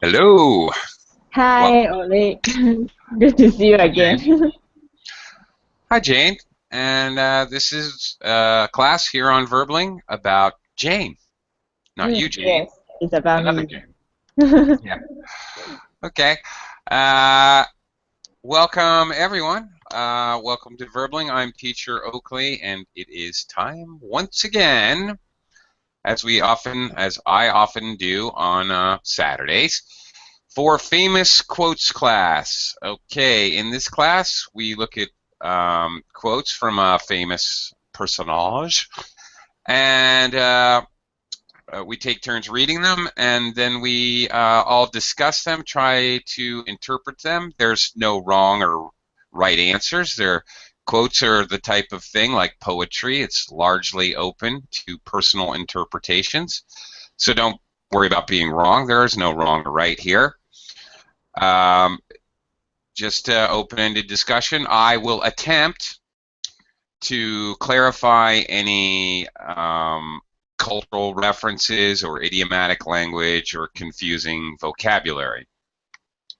Hello. Hi, Welcome. Ole. Good to see you Hi, Jane. again. Hi, Jane. And this is a class here on Verbling about Jane. Not you, Jane. Yes, it's about Another me. Jane. Yeah. Okay. Uh, welcome, everyone. Welcome to Verbling. I'm Teacher Oakley, and it is time once again, as I often do on Saturdays, for Famous Quotes class. Okay, in this class, we look at quotes from a famous personage, and we take turns reading them, and then we all discuss them, try to interpret them. There's no wrong or right answers. Quotes are the type of thing like poetry. It's largely open to personal interpretations. So don't worry about being wrong. There is no wrong or right here. Um, just open-ended discussion. I will attempt to clarify any cultural references or idiomatic language or confusing vocabulary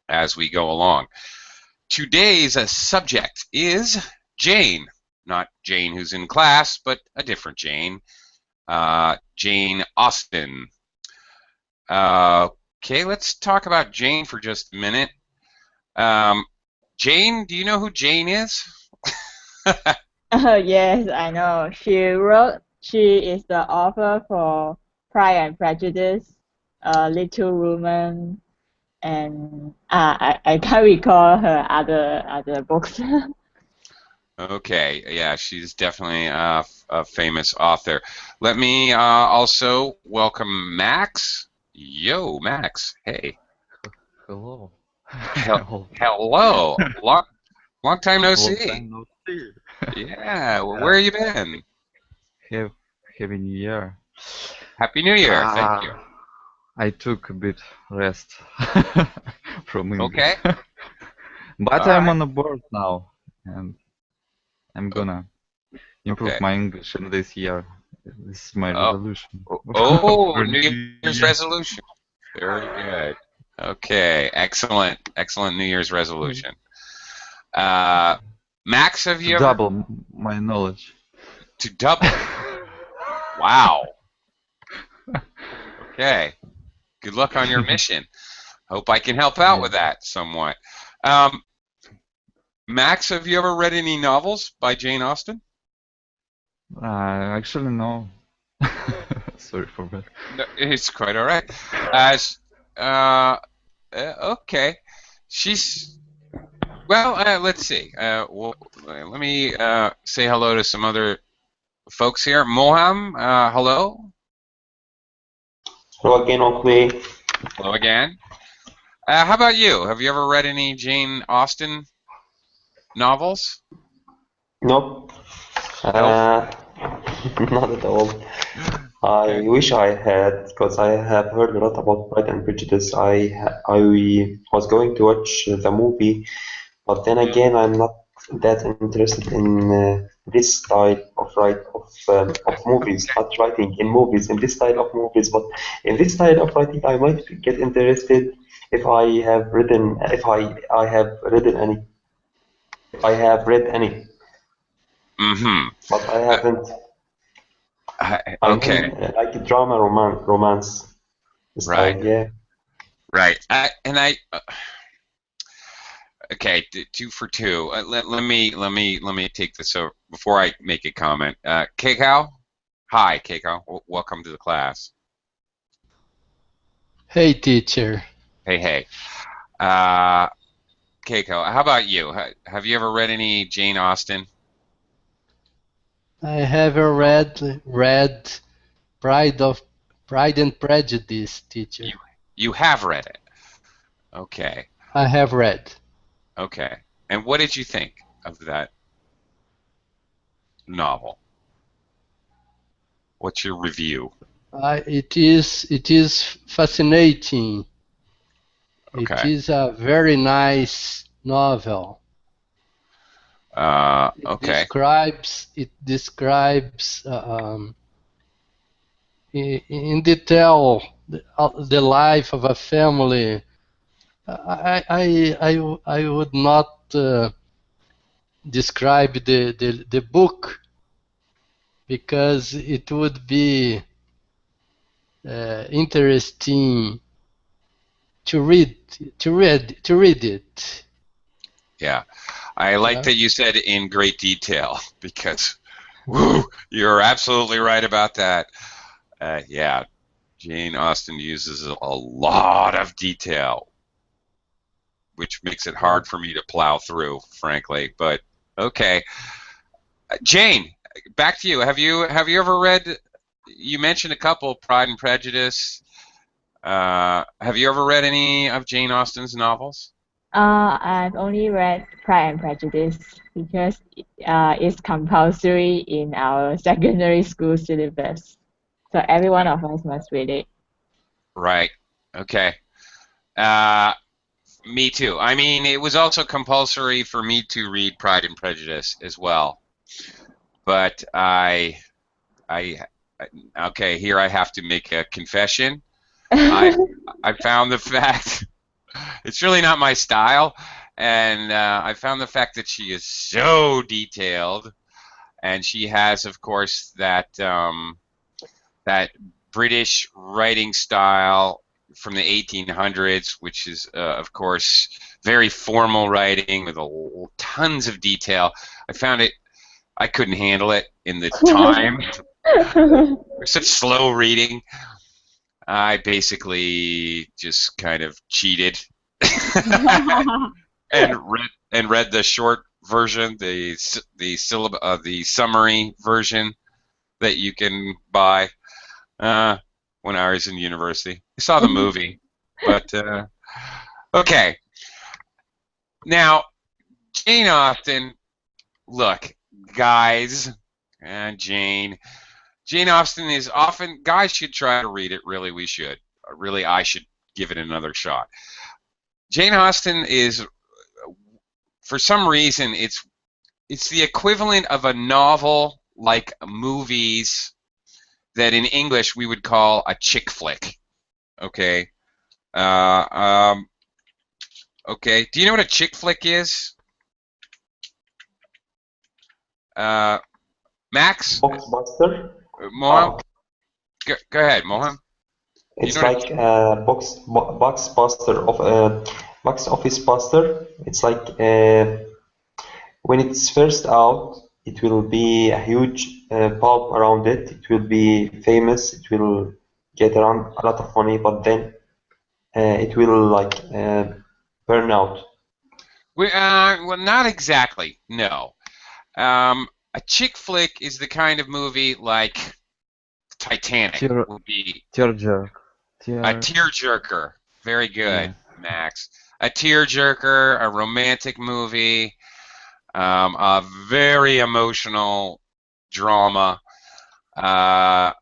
as we go along. Today's subject is Jane. Not Jane who's in class, but a different Jane. Jane Austen. Okay, let's talk about Jane for just a minute. Jane, do you know who Jane is? Oh, yes, I know. She is the author for Pride and Prejudice, Little Woman, and I can't recall her other books. Okay, yeah, she's definitely a famous author. Let me also welcome Max. Yo, Max. Hey. Hello. Hello. Long time no Long see. time no see. Yeah, well, Yeah. where you been? Have Happy New Year. Happy New Year. Thank you. I took a bit rest from English, Okay. but All I'm right. on the board now, and I'm gonna improve Okay. my English in this year. This is my Oh, resolution oh, for New New Year's Year. resolution. Very good. Okay, excellent, excellent New Year's resolution. Uh, Max, have To you ever double my knowledge. to double? Wow. Okay. Good luck on your mission. Hope I can help out Yeah. with that somewhat. Um, Max, have you ever read any novels by Jane Austen? Actually, no. Sorry for that. No, it's quite all right. As okay, she's well. Let's see. Let me say hello to some other folks here. Moham, hello. Hogan Oakley. Hello again. How about you? Have you ever read any Jane Austen novels? Nope. Nope. Not at all. I Okay. wish I had, because I have heard a lot about Pride and Prejudice. I was going to watch the movie, but then Mm, again, I'm not that interested in this style of movies. okay. Not writing in movies, in this style of movies, but in this style of writing, I might get interested if I have written any, if I have read any, Mm-hmm. but I Uh, haven't. I okay. think like a drama romance Right. style, yeah. Right. Okay, two for two. Let me take this over before I make a comment. Keiko, hi, Keiko. Welcome to the class. Hey, teacher. Hey, hey. Uh, Keiko, how about you? Have you ever read any Jane Austen? I have read Pride and Prejudice, teacher. You have read it. Okay, I have read. okay. And what did you think of that novel? What's your review? It is fascinating. It Okay. is a very nice novel. Okay. It describes in detail the life of a family I would not describe the book because it would be interesting to read it. Yeah. I like Yeah. that you said in great detail because, woo, you're absolutely right about that. Yeah, Jane Austen uses a lot of detail, which makes it Yeah. hard for me to plow through, frankly. But okay, Jane, back to you. Have you ever read? You mentioned a couple, Pride and Prejudice. Have you ever read any of Jane Austen's novels? I've only read Pride and Prejudice because it's compulsory in our secondary school syllabus. So every one of us must read it. Right. Okay. Uh, Me too. I mean, it was also compulsory for me to read Pride and Prejudice as well. But I, okay, here I have to make a confession. I, I found the fact it's really not my style, and I found the fact that she is so detailed, and she has, of course, that British writing style from the 1800s, which is, of course, very formal writing with tons of detail. I found it, I couldn't handle it in the time. Such slow reading. I basically just kind of cheated and read the short version, the summary version that you can buy. When I was in university. I saw the movie, but okay. Now, Jane Austen, look, guys, and Jane Austen is often, guys should try to read it, really, we should. Really, I should give it another shot. Jane Austen is, for some reason, it's the equivalent of a novel like movies that in English we would call a chick flick. Okay. Uh, um, okay. Do you know what a chick flick is? Max? Boxbuster. Moham? Go ahead, Moham. You It's know what like a box buster of box office buster. It's like when it's first out, it will be a huge pulp around it. It will be famous. It will get around a lot of money, but then it will like burn out. well, not exactly. No. A chick flick is the kind of movie like Titanic Tear, would be tearjerker. a Tear, tearjerker. Very good, yeah. Max. A tearjerker, a romantic movie, a very emotional drama. The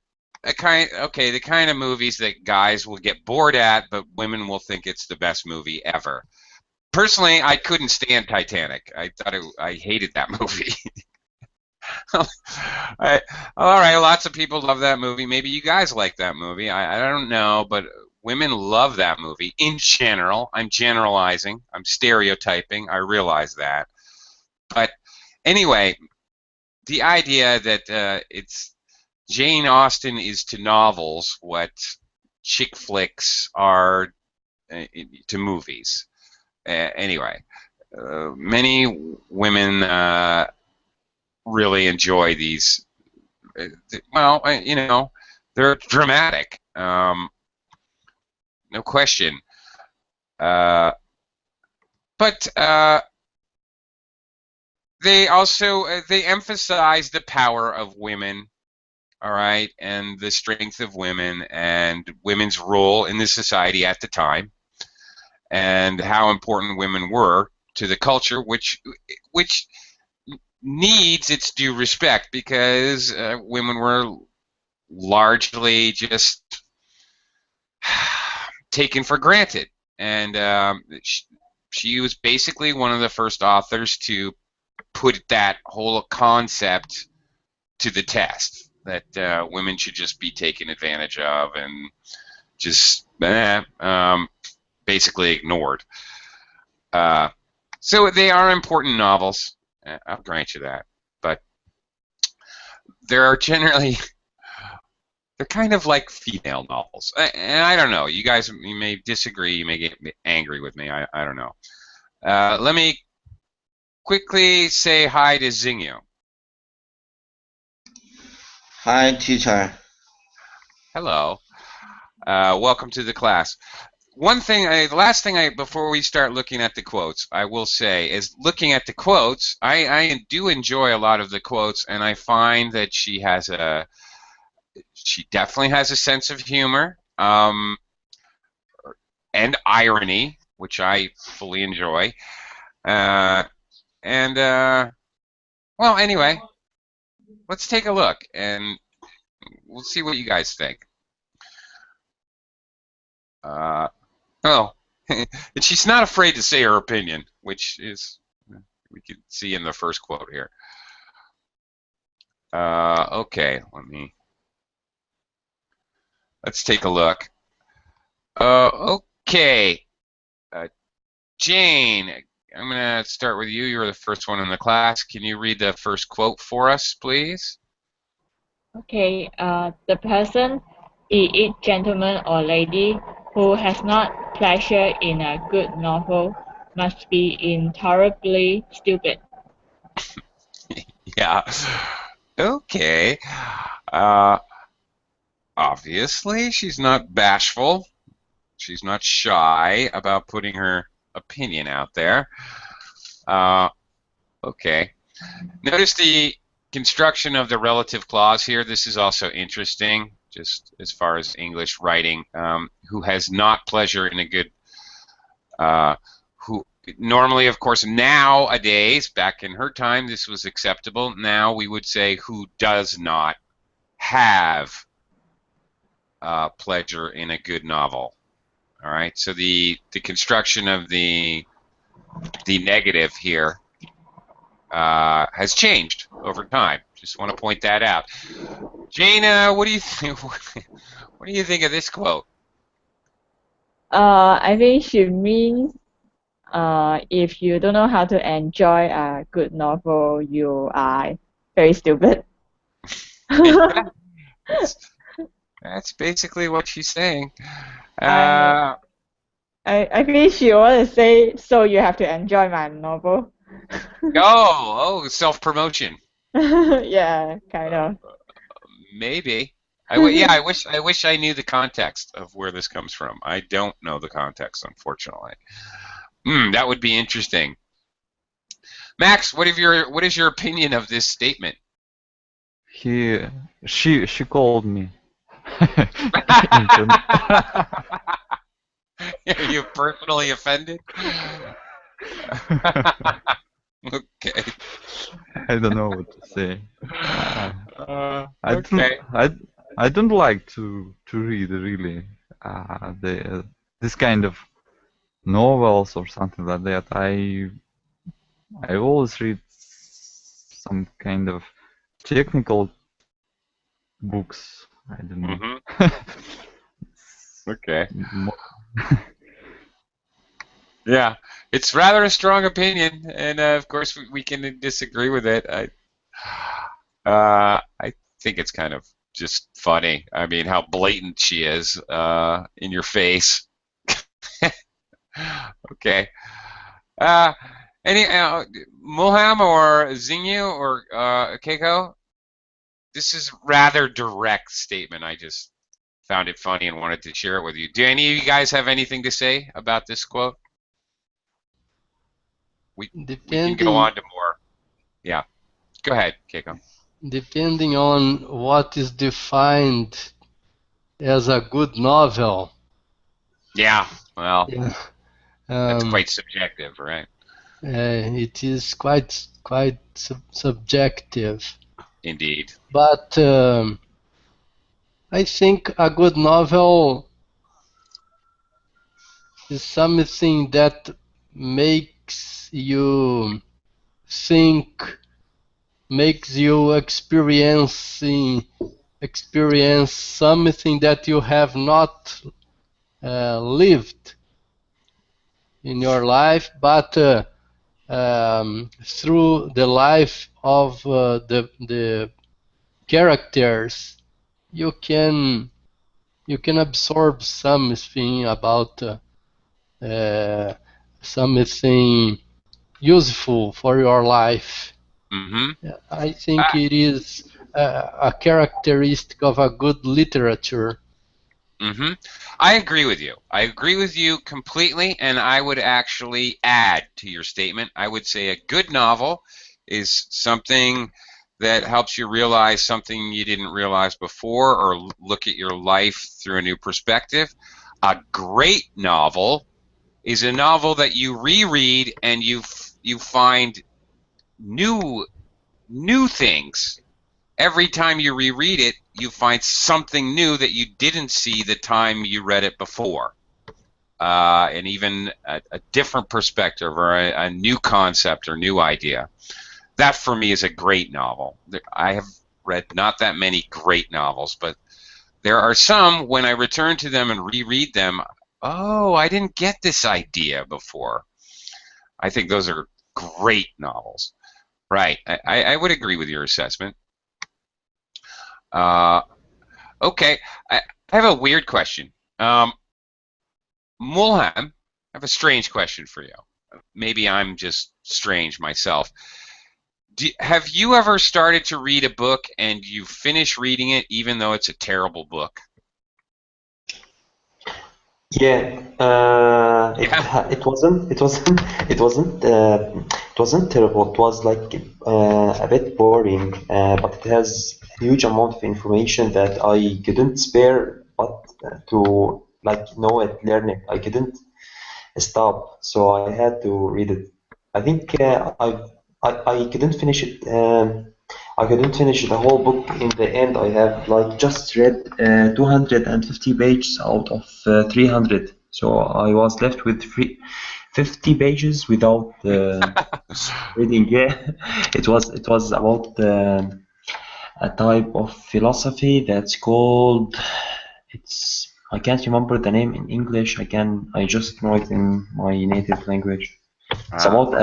kind of movies that guys will get bored at, but women will think it's the best movie ever. Personally, I couldn't stand Titanic. I hated that movie. All right, lots of people love that movie. Maybe you guys like that movie. I don't know, but women love that movie in general. I'm generalizing. I'm stereotyping. I realize that. But anyway, the idea that it's Jane Austen is to novels what chick flicks are to movies. Anyway, many women really enjoy these. Well, they're dramatic, no question. But they also they emphasize the power of women, all right, and the strength of women and women's role in the society at the time, and how important women were to the culture, which needs its due respect because women were largely just taken for granted, and she was basically one of the first authors to put that whole concept to the test that women should just be taken advantage of and just basically ignored. So they are important novels. I'll grant you that. But there are generally, they're kind of like female novels. And I don't know. You guys, you may disagree. You may get angry with me. I don't know. Let me quickly say hi to Xingyu. Hi, teacher. Hello. Welcome to the class. The last thing before we start looking at the quotes, I will say is looking at the quotes, I do enjoy a lot of the quotes, and I find that she definitely has a sense of humor, and irony, which I fully enjoy. Well, anyway, let's take a look, and we'll see what you guys think. Oh, and she's not afraid to say her opinion, which is, we can see in the first quote here. Okay, let's take a look. Okay, Jane, I'm gonna start with you. You're the first one in the class. Can you read the first quote for us, please? Okay, the person, be it gentleman or lady, who has not pleasure in a good novel must be intolerably stupid. Yeah. Okay. Obviously, she's not bashful. She's not shy about putting her opinion out there. Okay. Notice the construction of the relative clause here. This is also interesting, just as far as English writing. Who has not pleasure in a good, who normally, of course, nowadays, back in her time, this was acceptable. Now we would say who does not have pleasure in a good novel. All right, so the construction of the negative here has changed over time. Just want to point that out. Jane, what do you think? What do you think of this quote? I think she means if you don't know how to enjoy a good novel, you are very stupid. That's basically what she's saying. I think she wants to say, so you have to enjoy my novel. Oh, self-promotion. Yeah, kind of. Maybe. Yeah, I wish I knew the context of where this comes from. I don't know the context, unfortunately. That would be interesting. Max, what is your opinion of this statement? She called me. Are you personally offended? Okay. I don't know what to say. Okay. I don't like to read really this kind of novels or something like that. I always read some kind of technical books. I don't know. Okay. Yeah, it's rather a strong opinion, and of course we can disagree with it. I think it's kind of just funny. I mean, how blatant she is in your face. Okay. Any Mulham or Xingyu or Keiko? This is rather direct statement. I just found it funny and wanted to share it with you. Do any of you guys have anything to say about this quote? We can go on to more. Yeah. Go ahead, Keiko. Depending on what is defined as a good novel. Yeah, well, Yeah. That's quite subjective, right? It is quite subjective. Indeed. But I think a good novel is something that makes you think, makes you experience something that you have not lived. in your life, but through the life of the characters, you can absorb something about something useful for your life. Mm-hmm. I think it is a characteristic of a good literature. Mm-hmm. I agree with you. I agree with you completely, and I would actually add to your statement. I would say a good novel is something that helps you realize something you didn't realize before, or look at your life through a new perspective. A great novel is a novel that you reread and you find new things. Every time you reread it, you find something new that you didn't see the time you read it before. And even a different perspective, or a new concept or new idea. That for me is a great novel. I have read not that many great novels, but there are some, when I return to them and reread them, oh, I didn't get this idea before. I think those are great novels. Right. I would agree with your assessment. Okay. I have a weird question. Mulham, I have a strange question for you. Maybe I'm just strange myself. Have you ever started to read a book and you finish reading it even though it's a terrible book? Yeah, Yeah. it wasn't terrible. It was like a bit boring, but it has a huge amount of information that I couldn't spare, but to like know it, learn it. I couldn't stop, so I had to read it. I think I couldn't finish it. I couldn't finish the whole book in the end. I have like just read 250 pages out of 300, so I was left with 50 pages without reading. Yeah, it was about a type of philosophy that's called, it's, I can't remember the name in English. I just know it in my native language. It's about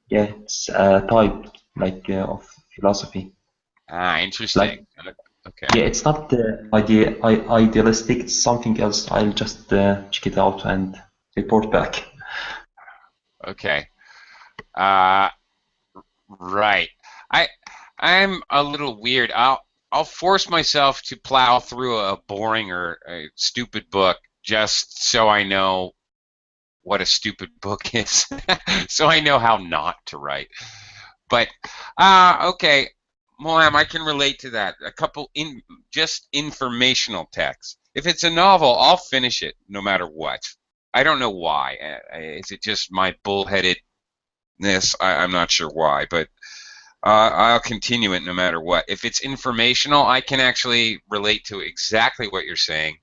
yeah, it's a type like of philosophy. Interesting. Like, Okay. yeah, it's not idealistic. It's something else. I'll just check it out and report back. Okay. Right. I'm a little weird. I'll force myself to plow through a boring or a stupid book just so I know what a stupid book is, so I know how not to write. But okay, Moam, I can relate to that. A couple just informational texts. If it's a novel, I'll finish it no matter what. I don't know why. Is it just my bullheadedness? I'm not sure why, but I'll continue it no matter what. If it's informational, I can actually relate to exactly what you're saying.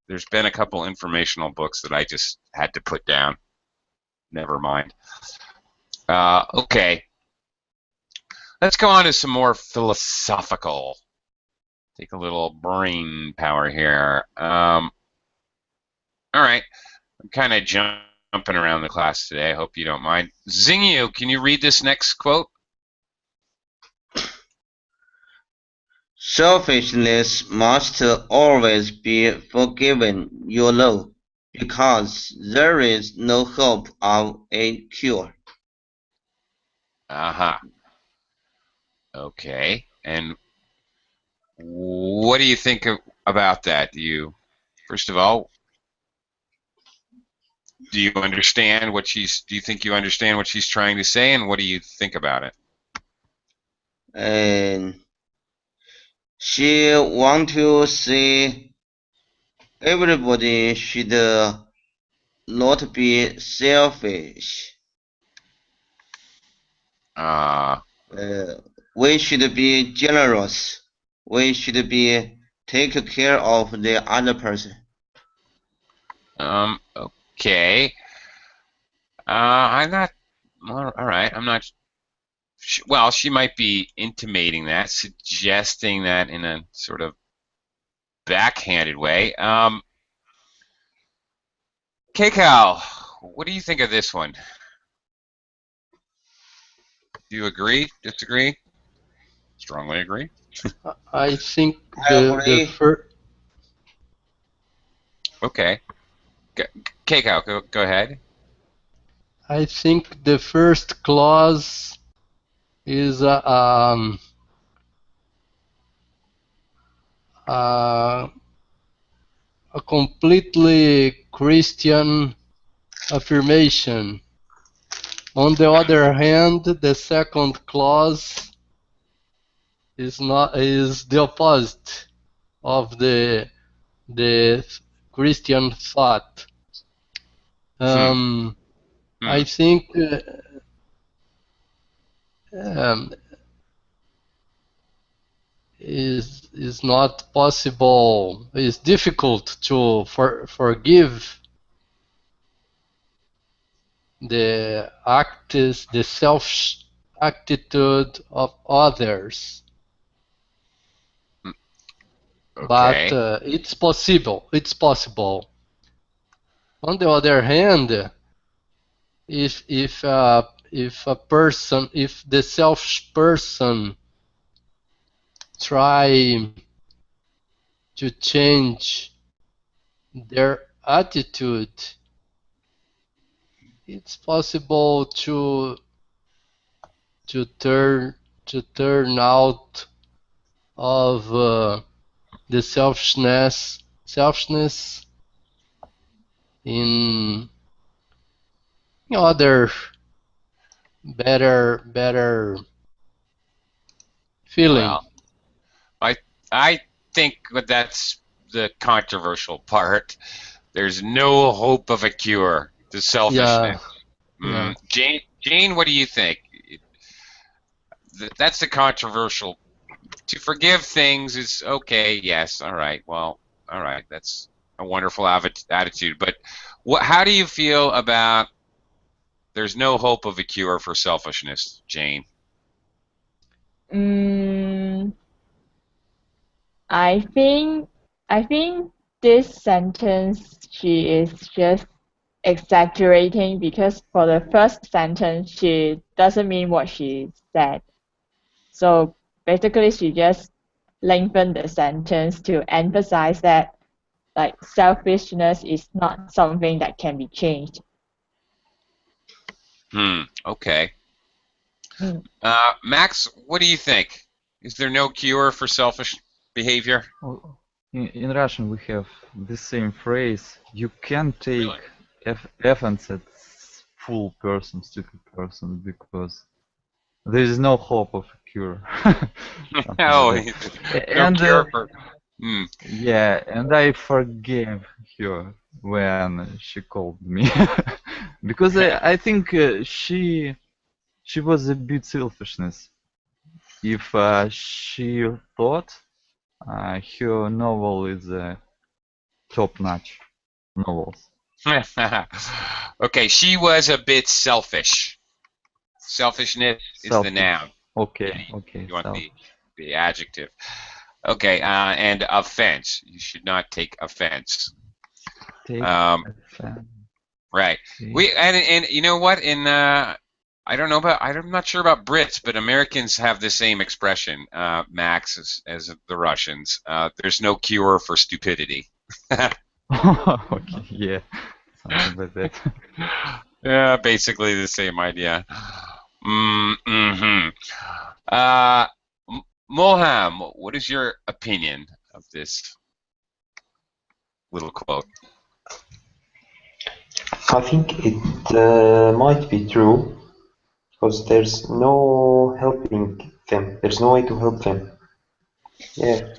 There's been a couple informational books that I just had to put down. Never mind. Okay. Let's go on to some more philosophical. Take a little brain power here. All right. I'm kind of jumping around the class today. I hope you don't mind. Zingyu, can you read this next quote? Selfishness must always be forgiven, you know, because there is no hope of a cure. Aha. Okay. And what do you think about that? First of all, do you understand what do you think you understand what she's trying to say, and what do you think about it? And she want to say everybody should not be selfish. Uh, We should be generous. We should be take care of the other person. okay. I'm not. All right. I'm not. Well, she might be intimating that, suggesting that in a sort of backhanded way. Keiko, what do you think of this one? Do you agree? Disagree? Strongly agree. I think I the agree. first. Okay. Keiko, go ahead. I think the first clause is a completely Christian affirmation. On the other hand, the second clause is the opposite of the Christian thought. Hmm. I think um, is not possible. It's difficult to forgive the acts, the selfish attitude of others. But Okay. it's possible. It's possible. On the other hand, if a person, if the selfish person try to change their attitude, it's possible to turn out of the selfishness in other better feeling. Well, I think that's the controversial part. There's no hope of a cure to Yeah, selfishness. yeah. Jane, what do you think? That's the controversial. To forgive things is okay. Yes. All right. Well. All right. That's a wonderful attitude. But how do you feel about there's no hope of a cure for selfishness, Jane? Mm, I think I think this sentence she is just exaggerating because for the first sentence she doesn't mean what she said. So basically she just lengthened the sentence to emphasize that like selfishness is not something that can be changed. Okay. Mm. Max, what do you think? Is there no cure for selfish behavior? Well, in Russian we have the same phrase. You can take Really? offense at fool person, stupid person, because there is no hope of a cure. Something No, like that. no And cure for. Hmm. yeah, and I forgave her when she called me because I think she was a bit selfishness. If she thought her novel is top-notch novels. Okay, she was a bit selfish. Selfishness is the Selfish. noun. Okay, Yeah, okay, you want selfish. the adjective. Okay, and offense. You should not take offense. Take offense. Right. And you know what? I don't know about I'm not sure about Brits, but Americans have the same expression, Max, as the Russians. There's no cure for stupidity. Okay, yeah, something like that. Yeah, basically the same idea. Mm-hmm. Uh, Moham, what is your opinion of this little quote? I think it might be true because there's no helping them. There's no way to help them. Yeah.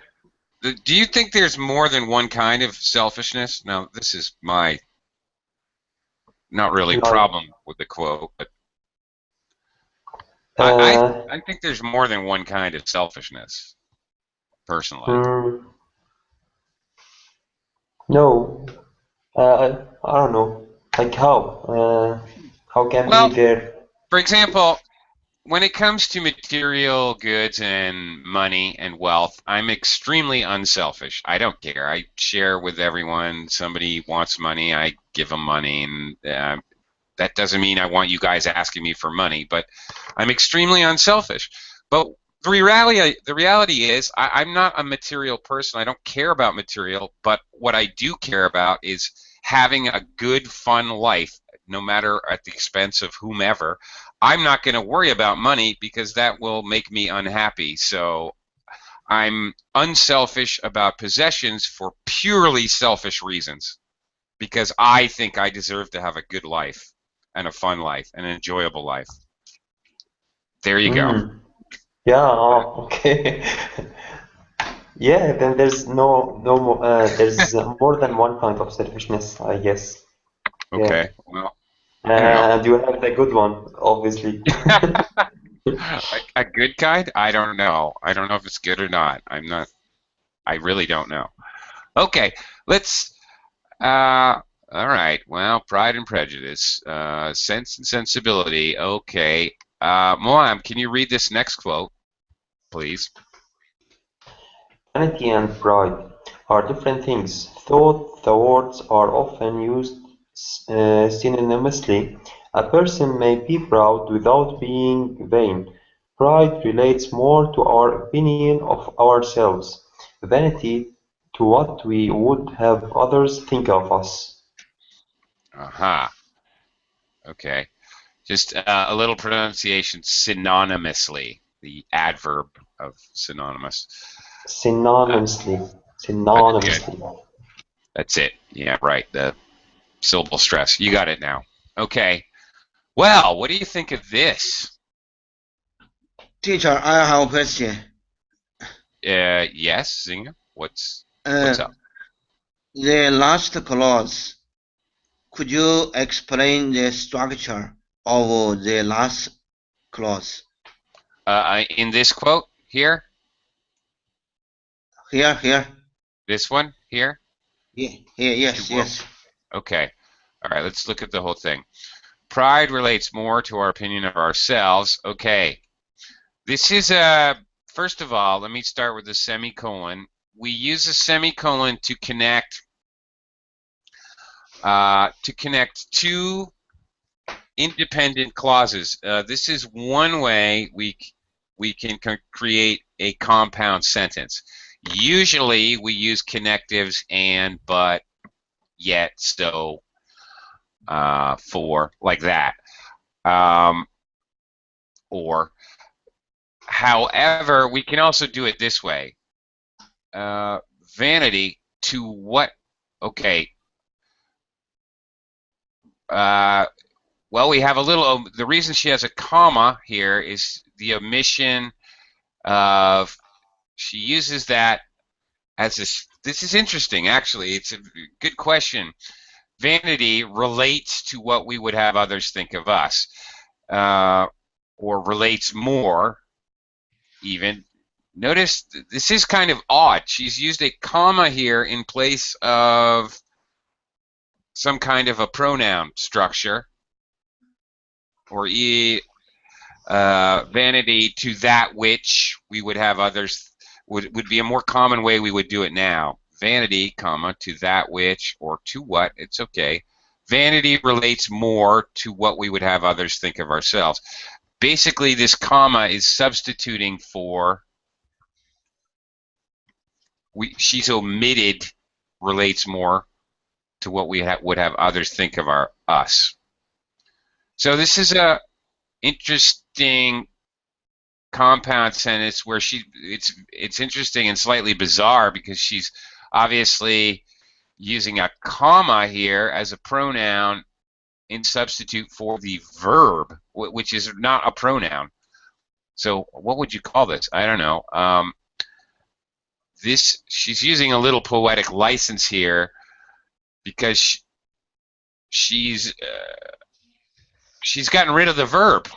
Do you think there's more than one kind of selfishness? Now, this is my not really Like, problem with the quote, but uh, I think there's more than one kind of selfishness, personally. no, I don't know. Like how can be Well, there? for example, when it comes to material goods and money and wealth, I'm extremely unselfish. I don't care. I share with everyone. Somebody wants money, I give them money, and that doesn't mean I want you guys asking me for money, but I'm extremely unselfish. But the reality is I'm not a material person. I don't care about material, but what I do care about is having a good, fun life, no matter at the expense of whomever. I'm not going to worry about money because that will make me unhappy. So I'm unselfish about possessions for purely selfish reasons, because I think I deserve to have a good life and a fun life, an enjoyable life. There you go. Yeah, okay. Yeah, then there's no more, there's more than one kind of selfishness, I guess. Yeah. Okay. Well, I don't know. And you have the good one, obviously. A good kind? I don't know. I don't know if it's good or not. I really don't know. Okay, let's. All right. Well, Pride and Prejudice, Sense and Sensibility. Okay. Moam, can you read this next quote, please? Vanity and pride are different things, though the words are often used synonymously. A person may be proud without being vain. Pride relates more to our opinion of ourselves, vanity to what we would have others think of us. Aha. Okay. Just a little pronunciation synonymously, the adverb of synonymous. Synonymously. Good. Synonymously. That's it. Yeah, right. The syllable stress. You got it now. Okay. Well, what do you think of this? Teacher, I have a question. Yes, Zinga. What's up? The last clause, could you explain the structure of the last clause? In this quote here? Here. This one here? Here, yes. Okay. All right, let's look at the whole thing. Pride relates more to our opinion of ourselves. Okay. This is first of all, let me start with the semicolon. We use a semicolon to connect two independent clauses. This is one way we can create a compound sentence. Usually we use connectives and, but, yet, so, for, like that. Or, however, we can also do it this way. Vanity to what? Okay. Well, we have a little. The reason she has a comma here is the omission of. She uses that as a. This is interesting, actually. It's a good question. Vanity relates to what we would have others think of us, or relates more, even. Notice this is kind of odd. She's used a comma here in place of some kind of a pronoun structure, or vanity to that which we would have others would be a more common way we would do it now. Vanity, comma, to that which, or to what, it's okay. Vanity relates more to what we would have others think of ourselves. Basically, this comma is substituting for she's omitted relates more to what we would have others think of us. So this is a interesting compound sentence where it's interesting and slightly bizarre because she's obviously using a comma here as a pronoun in substitute for the verb, which is not a pronoun. So what would you call this? I don't know. She's using a little poetic license here because she's gotten rid of the verb.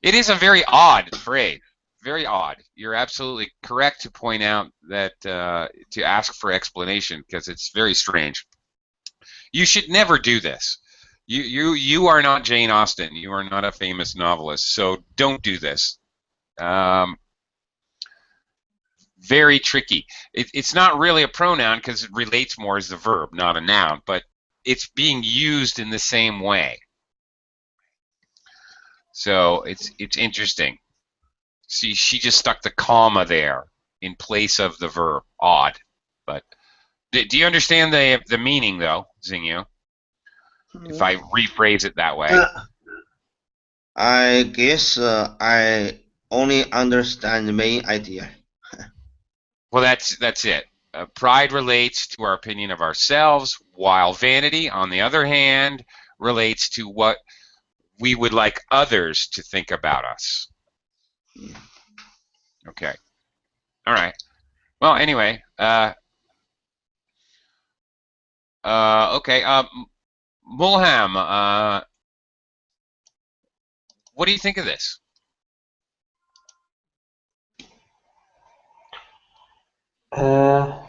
It is a very odd phrase. Very odd. You're absolutely correct to point out that to ask for explanation because it's very strange. You should never do this. You are not Jane Austen. You are not a famous novelist. So don't do this. Very tricky. It's not really a pronoun because it relates more as the verb, not a noun, but it's being used in the same way. So it's interesting. See, she just stuck the comma there in place of the verb. Odd, but do you understand the meaning though, Xingyu? If I rephrase it that way. I guess I only understand the main idea. Well, that's it. Pride relates to our opinion of ourselves, while vanity, on the other hand, relates to what we would like others to think about us. Okay. All right. Well, anyway. Okay. Mulham. What do you think of this?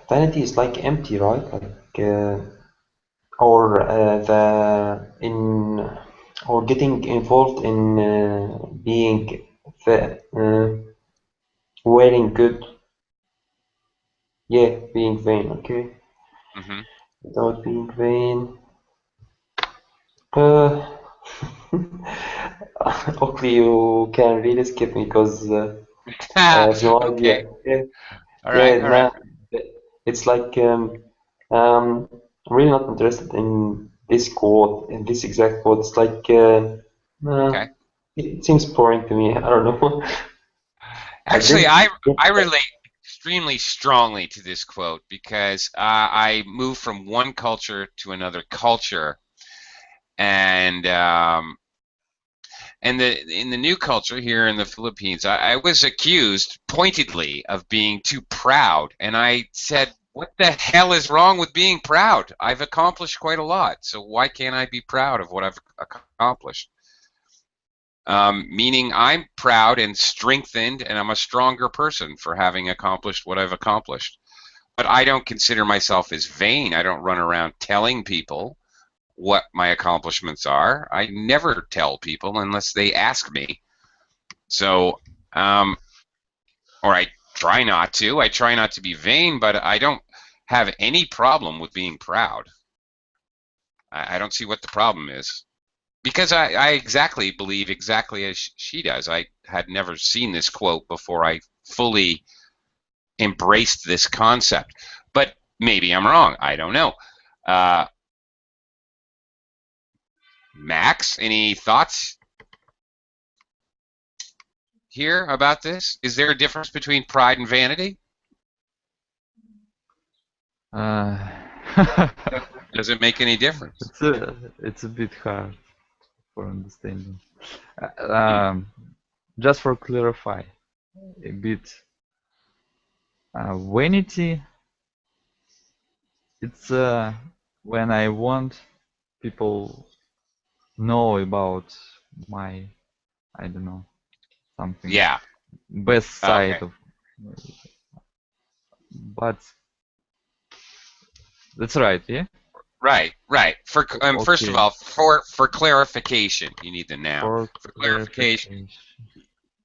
Vanity is like empty, right? Like, or or getting involved in being wearing good. Yeah, being vain. Okay, Mm-hmm. without being vain. Uh, Oakley, you can really skip me because I have no idea. Okay. Yeah, All right. yeah, All right. nah. It's like I'm really not interested in this quote, in this exact quote. It's like Okay. it seems boring to me. I don't know. But Actually, then, I relate extremely strongly to this quote because I moved from one culture to another culture, and in the new culture here in the Philippines, I was accused pointedly of being too proud, and I said, "What the hell is wrong with being proud? I've accomplished quite a lot, so why can't I be proud of what I've accomplished?" Meaning I'm proud and strengthened, and I'm a stronger person for having accomplished what I've accomplished. But I don't consider myself as vain. I don't run around telling people what my accomplishments are. I never tell people unless they ask me. So, or I try not to. I try not to be vain, but I don't have any problem with being proud. I don't see what the problem is. Because I exactly believe exactly as she does. I had never seen this quote before I fully embraced this concept. But maybe I'm wrong. I don't know. Uh, Max, any thoughts here about this? Is there a difference between pride and vanity? Does it make any difference? It's a bit hard for understanding. Just for clarify a bit, vanity. It's when I want people know about my, I don't know, something Yeah. best side Okay. of, but that's right, yeah. Right. Right. For first of Okay, all, for clarification, you need the noun. for For clarification, clarification.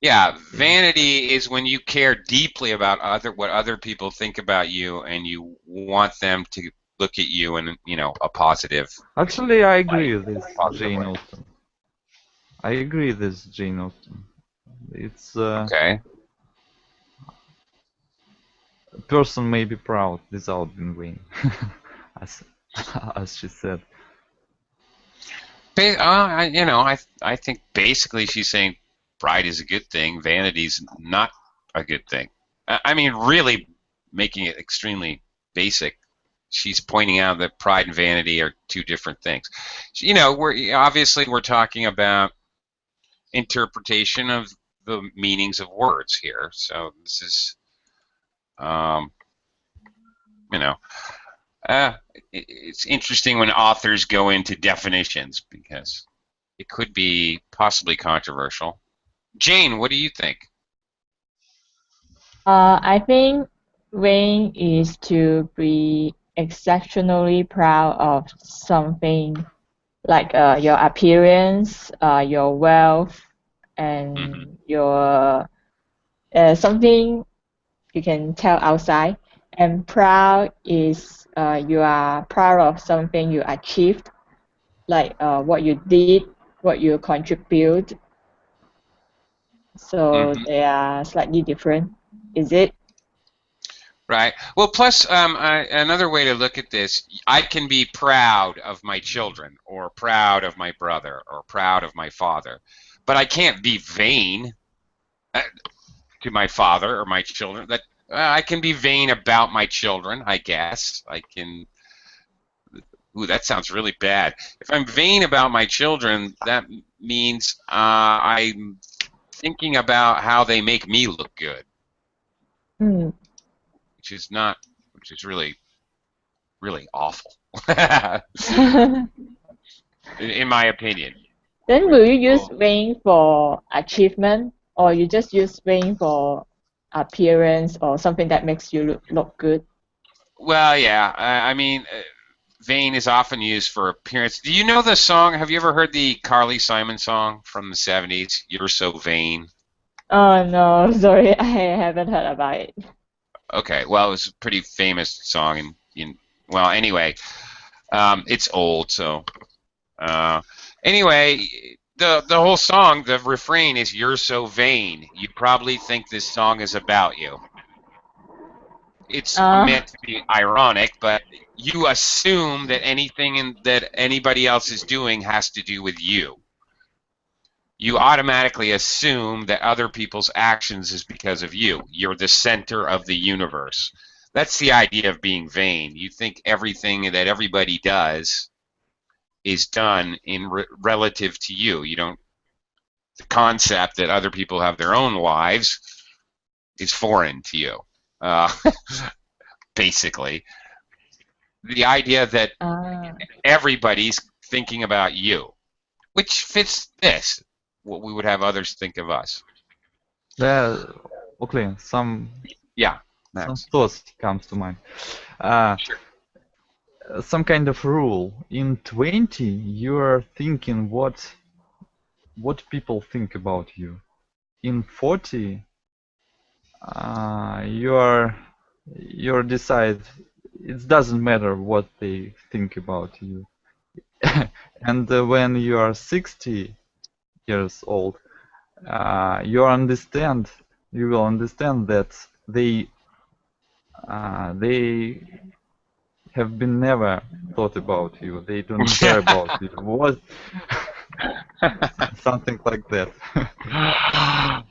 yeah, Okay. vanity is when you care deeply about what other people think about you, and you want them to look at you in a positive Actually, I light, agree with this positive Jane way. Austen. I agree with this Jane Austen. It's Okay. a person may be proud without being vain, as as she said. I think basically she's saying pride is a good thing, vanity's not a good thing. I mean, really making it extremely basic. She's pointing out that pride and vanity are two different things. We're talking about interpretation of the meanings of words here. So this is, um, you know, uh, it's interesting when authors go into definitions because it could be possibly controversial. Jane, what do you think? I think vain is to be exceptionally proud of something like your appearance, your wealth, Mm-hmm. and your something you can tell outside. And proud is you are proud of something you achieved, like what you did, what you contribute, So Mhm. they are slightly different. Is it? Right. Well, plus, another way to look at this, I can be proud of my children, or proud of my brother, or proud of my father, but I can't be vain uh, to my father or my children. That I can be vain about my children, I guess. I can. Ooh, that sounds really bad. If I'm vain about my children, that means I'm thinking about how they make me look good, Hmm. which is not, which is really, really awful, Then in my opinion. will you use Oh, vain for achievement, or you just use vain for appearance or something that makes you look good? well, yeah. I mean, vain is often used for appearance. Do you know the song? Have you ever heard the Carly Simon song from the 70s? You're so vain. Oh no, sorry, I haven't heard about it. Okay, well, it was a pretty famous song, and well, anyway, it's old, so uh, anyway, the whole song, the refrain is "You're so vain." You probably think this song is about you. It's Uh, meant to be ironic, but you assume that that anybody else is doing has to do with you. You automatically assume that other people's actions is because of you. You're the center of the universe. That's the idea of being vain. You think everything that everybody does is done in relative to you. You don't. The concept that other people have their own lives is foreign to you. Uh, basically, the idea that uh, everybody's thinking about you, which fits this, what we would have others think of us. There, okay, some Yeah, some Max. thoughts comes to mind. Uh, Sure. some kind of rule. In 20, you are thinking what people think about you. In 40, you're decide. It doesn't matter what they think about you. And when you are 60 years old, you will understand that they have been never thought about you. They don't care about you. What something like that.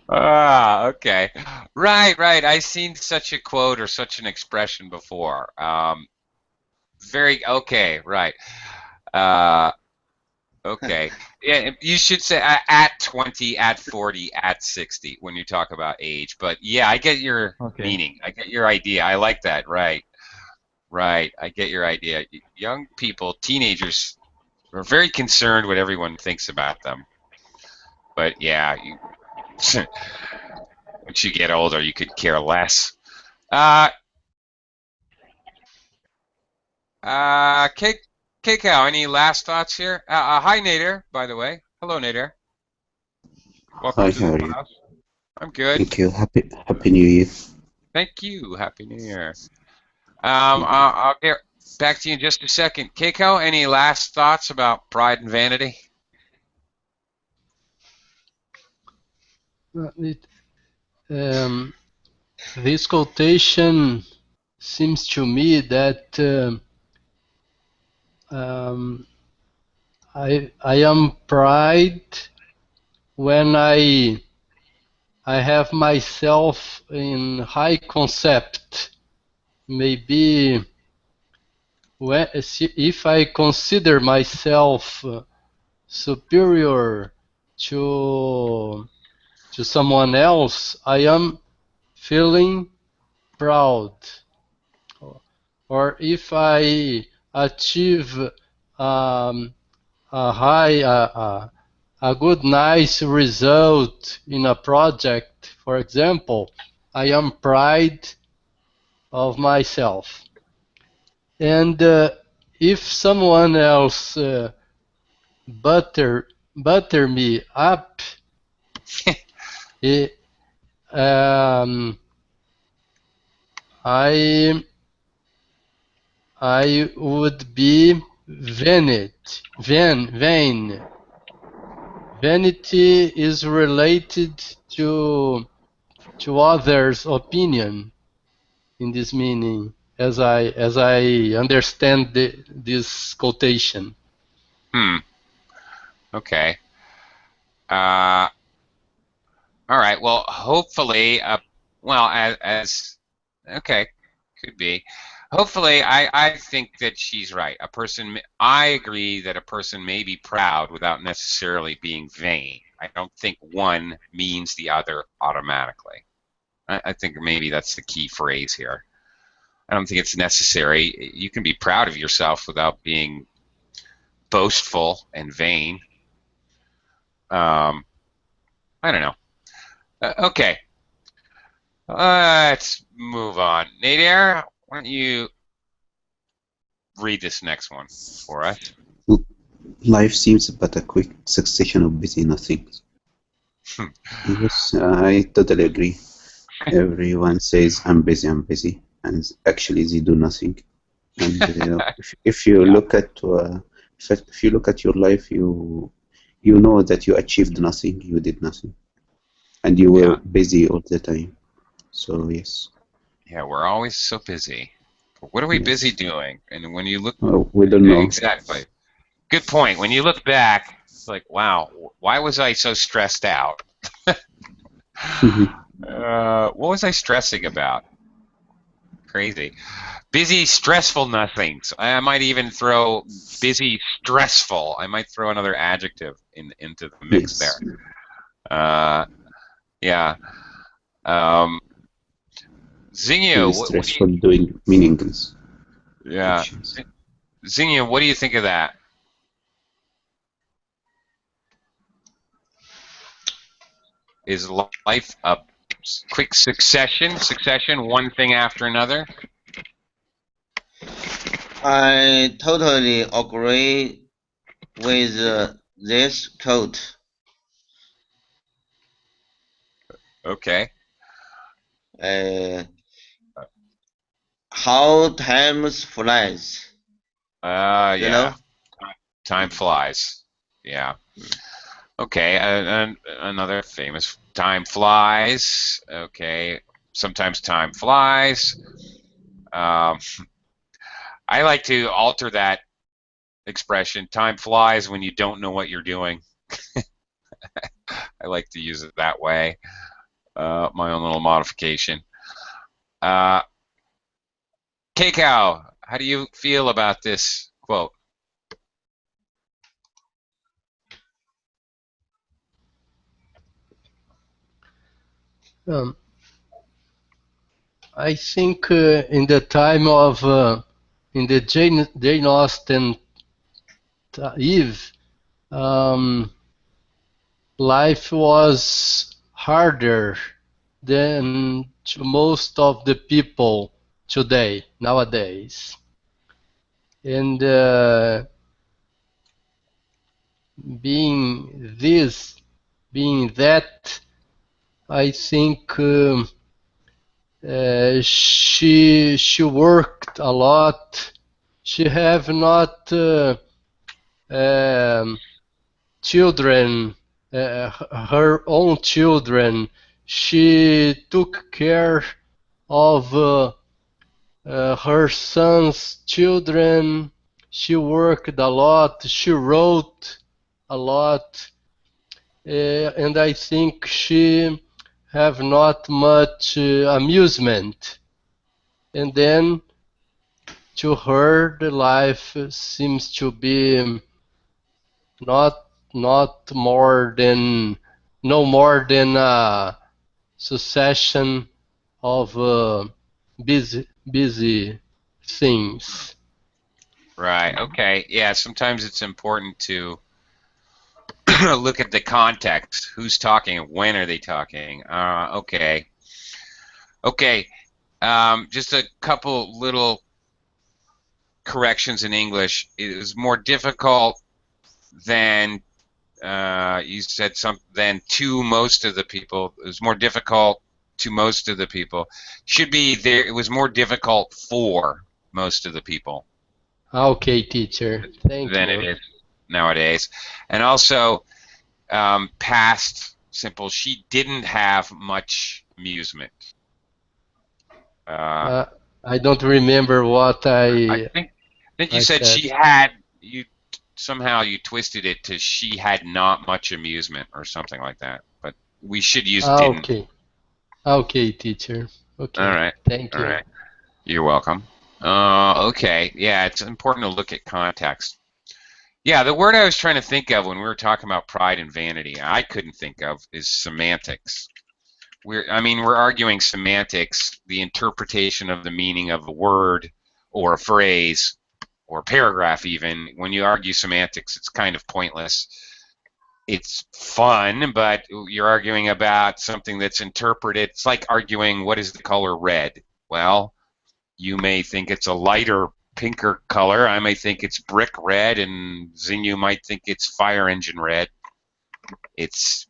Okay. Right, right. I've seen such a quote or such an expression before. Very okay, right. Uh, okay. Yeah, you should say at 20, at 40, at 60 when you talk about age. But yeah, I get your Okay. meaning. I get your idea. I like that. Right, right. I get your idea. Young people, teenagers, are very concerned what everyone thinks about them. But yeah, once you get older, you could care less. Uh, Keiko, any last thoughts here? Hi, Nader, by the way. Hello, Nader. Welcome Hi, to the how are you? clubhouse. I'm good. Thank you. Happy New Year. Thank you. Happy New Year. Thank you. I'll get back to you in just a second. Keiko, any last thoughts about pride and vanity? This quotation seems to me that I am pride when I have myself in high concept. Maybe if I consider myself superior to someone else, I am feeling proud. Or if I achieve a high, a good, nice result in a project, for example, I am proud of myself. And if someone else butter me up, eh, um, I would be vain. vanity is related to others' opinion in this meaning, as I understand this quotation. Okay. All right. Well, hopefully, well, okay, could be. Hopefully, I think that she's right. I agree that a person may be proud without necessarily being vain. I don't think one means the other automatically. I think maybe that's the key phrase here. I don't think it's necessary. You can be proud of yourself without being boastful and vain. I don't know. Okay. Let's move on. Nadir, why don't you read this next one for us? Life seems but a quick succession of busy nothings. Yes, I totally agree. Everyone says I'm busy, and actually they do nothing. And if you look at if you look at your life, you know that you achieved nothing, you did nothing, and you were busy all the time. So yes. Yeah, we're always so busy. What are we busy doing? And when you look, we don't know. Exactly. Good point. When you look back, it's like, wow, why was I so stressed out? What was I stressing about? Crazy. Busy, stressful nothings. I might even throw busy, stressful. I might throw another adjective into the mix there. Yeah. Xingyu, stressful doing meaningless. Yeah. Xingyu, what do you think of that? Is life a quick succession, one thing after another? I totally agree with this quote. Okay. How time flies. Yeah. You know? Time flies. Yeah. Okay, and another famous time flies. Okay, sometimes time flies. I like to alter that expression. Time flies when you don't know what you're doing. I like to use it that way. My own little modification. Keiko, how do you feel about this quote? I think in the time of in the Jane Austen Eve, life was harder than to most of the people today, nowadays. And being that, I think she worked a lot. She have not children, her own children. She took care of her son's children. She worked a lot. She wrote a lot, and I think she have not much amusement. And then to her, the life seems to be not more than no more than a succession of busy things. Right. Okay. Yeah. Sometimes it's important to look at the context. Who's talking? When are they talking? Okay. Okay. Just a couple little corrections in English. It was more difficult than you said than to most of the people. It was more difficult to most of the people. Should be there. It was more difficult for most of the people. Okay, teacher. Thank you. Than it is nowadays. And also, past simple. She didn't have much amusement. I don't remember what I think you I said said. she had. Somehow you twisted it to she had not much amusement or something like that. But we should use didn't. Okay. Okay, teacher. Okay. All right. Thank All you. right. You're welcome. Okay. Yeah, it's important to look at context. Yeah, the word I was trying to think of when we were talking about pride and vanity, I couldn't think of, is semantics. We're arguing semantics, the interpretation of the meaning of a word or a phrase or a paragraph even. When you argue semantics, it's kind of pointless. It's fun, but you're arguing about something that's interpreted. It's like arguing, what is the color red? Well, you may think it's a lighter, pinker color. I may think it's brick red, and Xinyu might think it's fire engine red. It's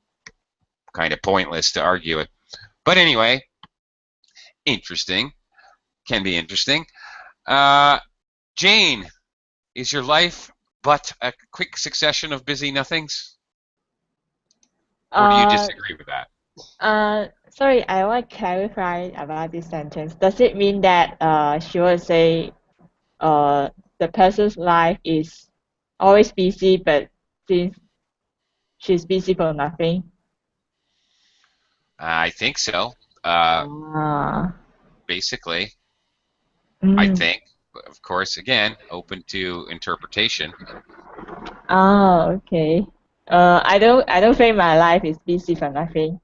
kind of pointless to argue it. But anyway, interesting. Can be interesting. Jane, is your life but a quick succession of busy nothings? Or do you disagree with that? Sorry, I want to clarify about this sentence. Does it mean that she would say the person's life is always busy, but since she's busy for nothing? I think so. Basically, I think. But of course, again, open to interpretation. Oh, okay. I don't think my life is busy for nothing.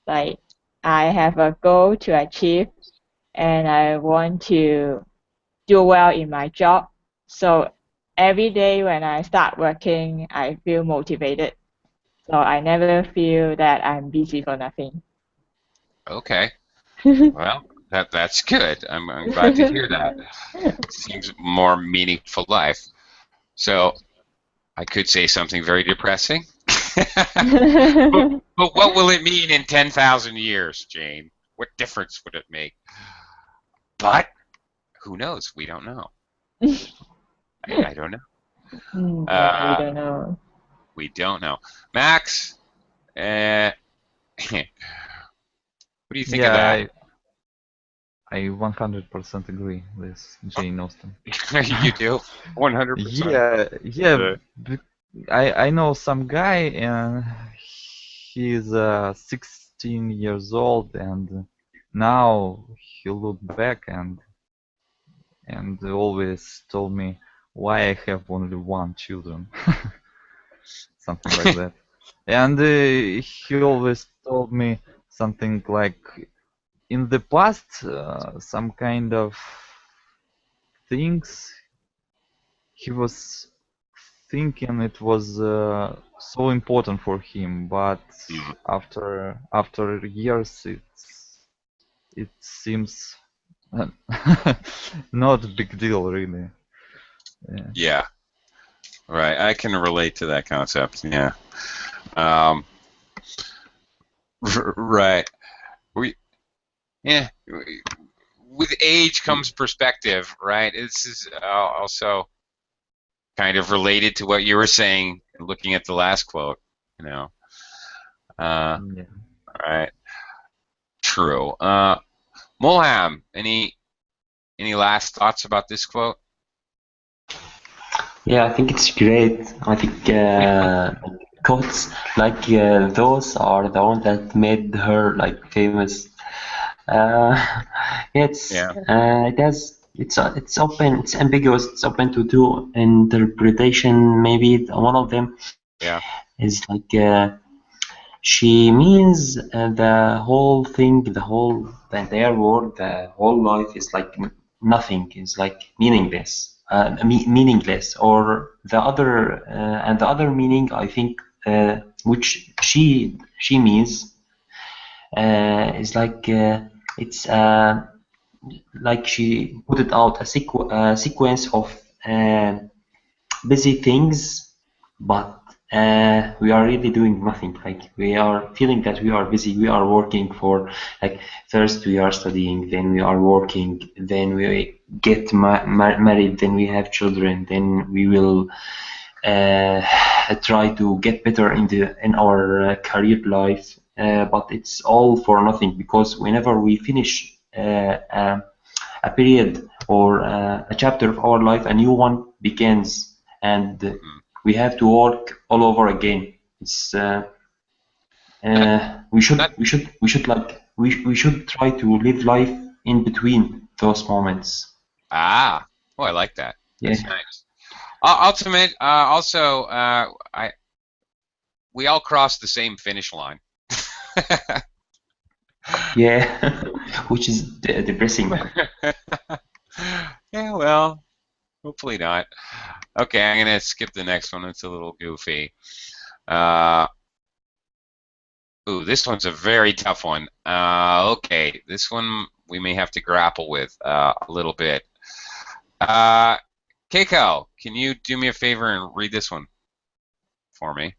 Like, I have a goal to achieve, and I want to do well in my job. So every day when I start working, I feel motivated. So I never feel that I'm busy for nothing. Okay. Well, that's good. I'm glad to hear that. Seems more meaningful life. So I could say something very depressing. but what will it mean in 10,000 years, Jane? What difference would it make? But who knows? We don't know. I don't know. Yeah, we don't know. We don't know. Max, what do you think of that? I 100% agree with Jane Austen. You do? 100%? Yeah. I know some guy, and he's 16 years old, and now he looked back and always told me why I have only one children, something like that. And he always told me something like, in the past, some kind of things he was thinking it was so important for him, but after years it seems not a big deal, really. Yeah. Right. I can relate to that concept. Yeah. Right. With age comes perspective, right? This is also kind of related to what you were saying, looking at the last quote, you know. Yeah. All right. True. Mulham, any last thoughts about this quote? Yeah, I think it's great. I think quotes like those are the ones that made her like famous. It's open, it's ambiguous, it's open to two interpretation. Maybe one of them is like she means the whole thing, the entire world, the whole life is like nothing, is like meaningless, meaningless. Or the other and the other meaning, I think, which she means is like it's like she put it out a sequence of busy things, but we are really doing nothing. Like, we are feeling that we are busy, we are working for, like, first we are studying, then we are working, then we get married, then we have children, then we will try to get better in our career life, but it's all for nothing, because whenever we finish a period or a chapter of our life, a new one begins, and we have to work all over again. It's we should try to live life in between those moments. Ah, oh, I like that. That's Yeah. nice. Ultimate. Also, we all crossed the same finish line. Yeah, which is depressing. Yeah, well, hopefully not. Okay, I'm gonna skip the next one. It's a little goofy. Ooh, this one's a very tough one. Okay, this one we may have to grapple with a little bit. Keiko, can you do me a favor and read this one for me?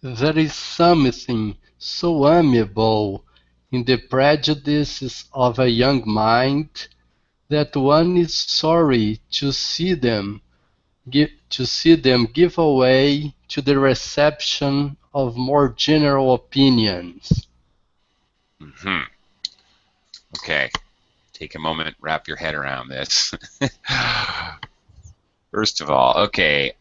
There is something so amiable in the prejudices of a young mind that one is sorry to see them give way to the reception of more general opinions. Mm-hmm. Okay, take a moment, wrap your head around this. First of all, okay,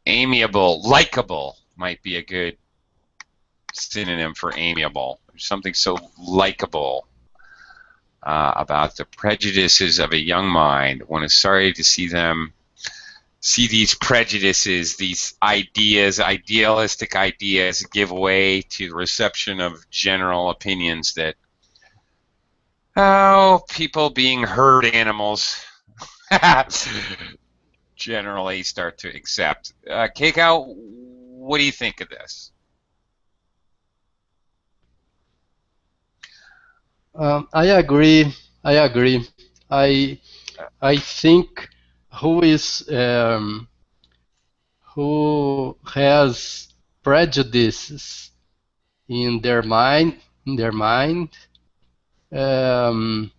amiable, likable might be a good synonym for amiable. There's something so likable about the prejudices of a young mind. One is sorry to see these prejudices, these ideas, idealistic ideas, give way to the reception of general opinions that, oh, people being herd animals generally start to accept. Keiko, what do you think of this? I agree. I think who has prejudices in their mind um,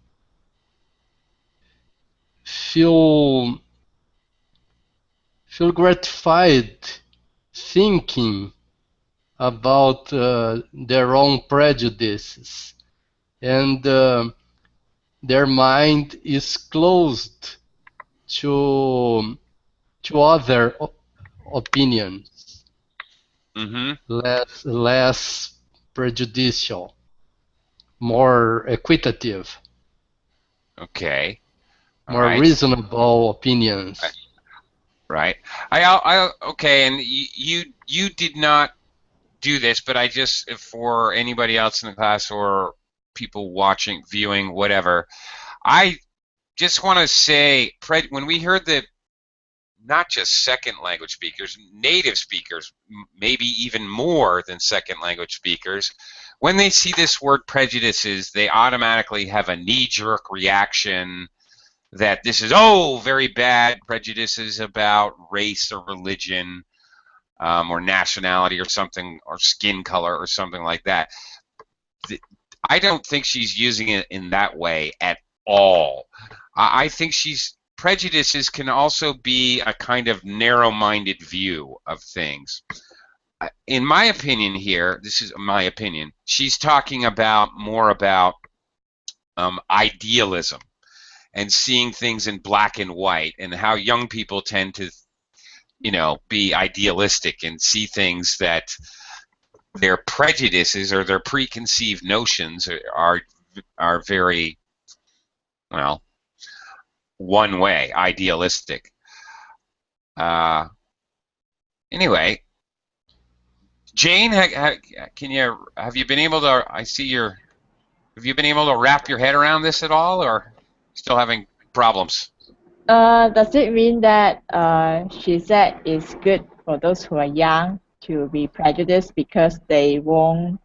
feel gratified thinking about their own prejudices, and their mind is closed to other opinions, Mm-hmm. less prejudicial, more equitative, Okay. All more right. reasonable opinions. Right. Okay, and you did not do this, but I just, for anybody else in the class or people watching, viewing, whatever, I just want to say, when we heard the not just second language speakers, native speakers, maybe even more than second language speakers, when they see this word prejudices, they automatically have a knee-jerk reaction that this is, oh, very bad prejudices about race or religion or nationality or something, or skin color or something like that. I don't think she's using it in that way at all. I think prejudices can also be a kind of narrow-minded view of things. In my opinion here, this is my opinion, she's talking more about idealism and seeing things in black and white, and how young people tend to, be idealistic and see things that their prejudices or their preconceived notions are very, well, one way, idealistic. Anyway, Jane, have you been able to? Have you been able to wrap your head around this at all, or still having problems? Does it mean that she said it's good for those who are young to be prejudiced because they won't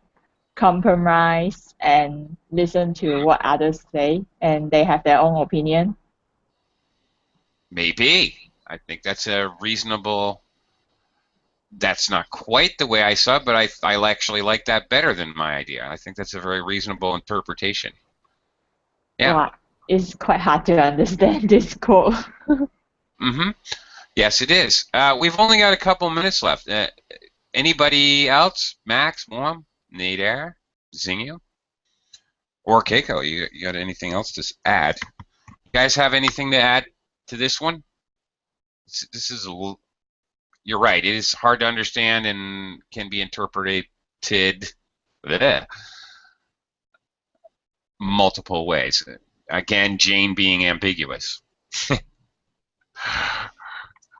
compromise and listen to what others say and they have their own opinion? Maybe. I think that's a reasonable. That's not quite the way I saw it, but I actually like that better than my idea. I think that's a very reasonable interpretation. Yeah. Right. it's quite hard to understand this quote. Mm-hmm. Yes, it is. We've only got a couple minutes left. Anybody else? Max, Mom, Nader, Zingu, or Keiko? You got anything else to add? You guys have anything to add to this one? This is you're right. It is hard to understand and can be interpreted multiple ways. Again, Jane being ambiguous.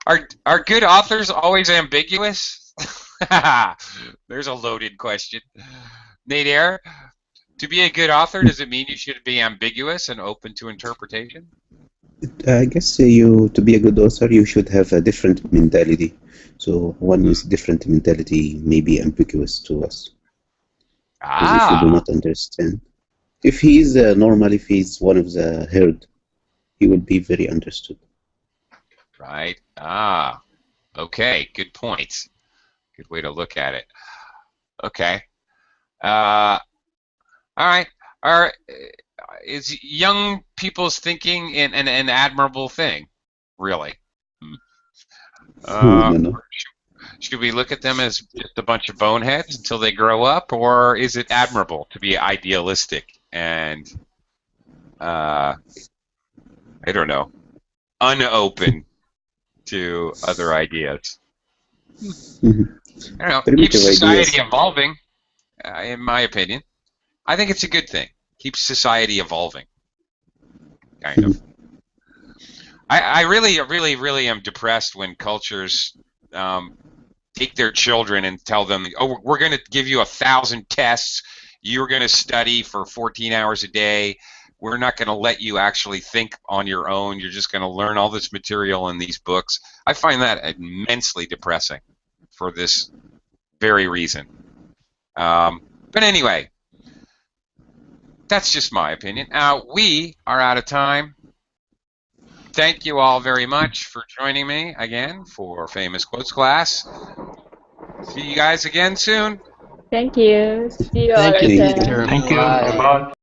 Are good authors always ambiguous? There's a loaded question. Nader, to be a good author, does it mean you should be ambiguous and open to interpretation? I guess to be a good author, you should have a different mentality. So one with different mentality may be ambiguous to us. Because if you do not understand, if he is normal, if he's one of the herd, he will be very understood. Right. Okay. Good point. Good way to look at it. Okay. All right. Is young people's thinking an admirable thing, really? No. Should we look at them as just a bunch of boneheads until they grow up, or is it admirable to be idealistic and, I don't know, unopen to other ideas? I don't know. Keeps society evolving, in my opinion. I think it's a good thing. Keeps society evolving, kind of. I really am depressed when cultures take their children and tell them, oh, we're going to give you 1,000 tests. You're going to study for 14 hours a day. We're not going to let you actually think on your own. You're just going to learn all this material in these books. I find that immensely depressing for this very reason. But anyway, that's just my opinion. We are out of time. Thank you all very much for joining me again for Famous Quotes class. See you guys again soon. Thank you. See you all Thank you, later. teacher. Thank you. Bye. Bye.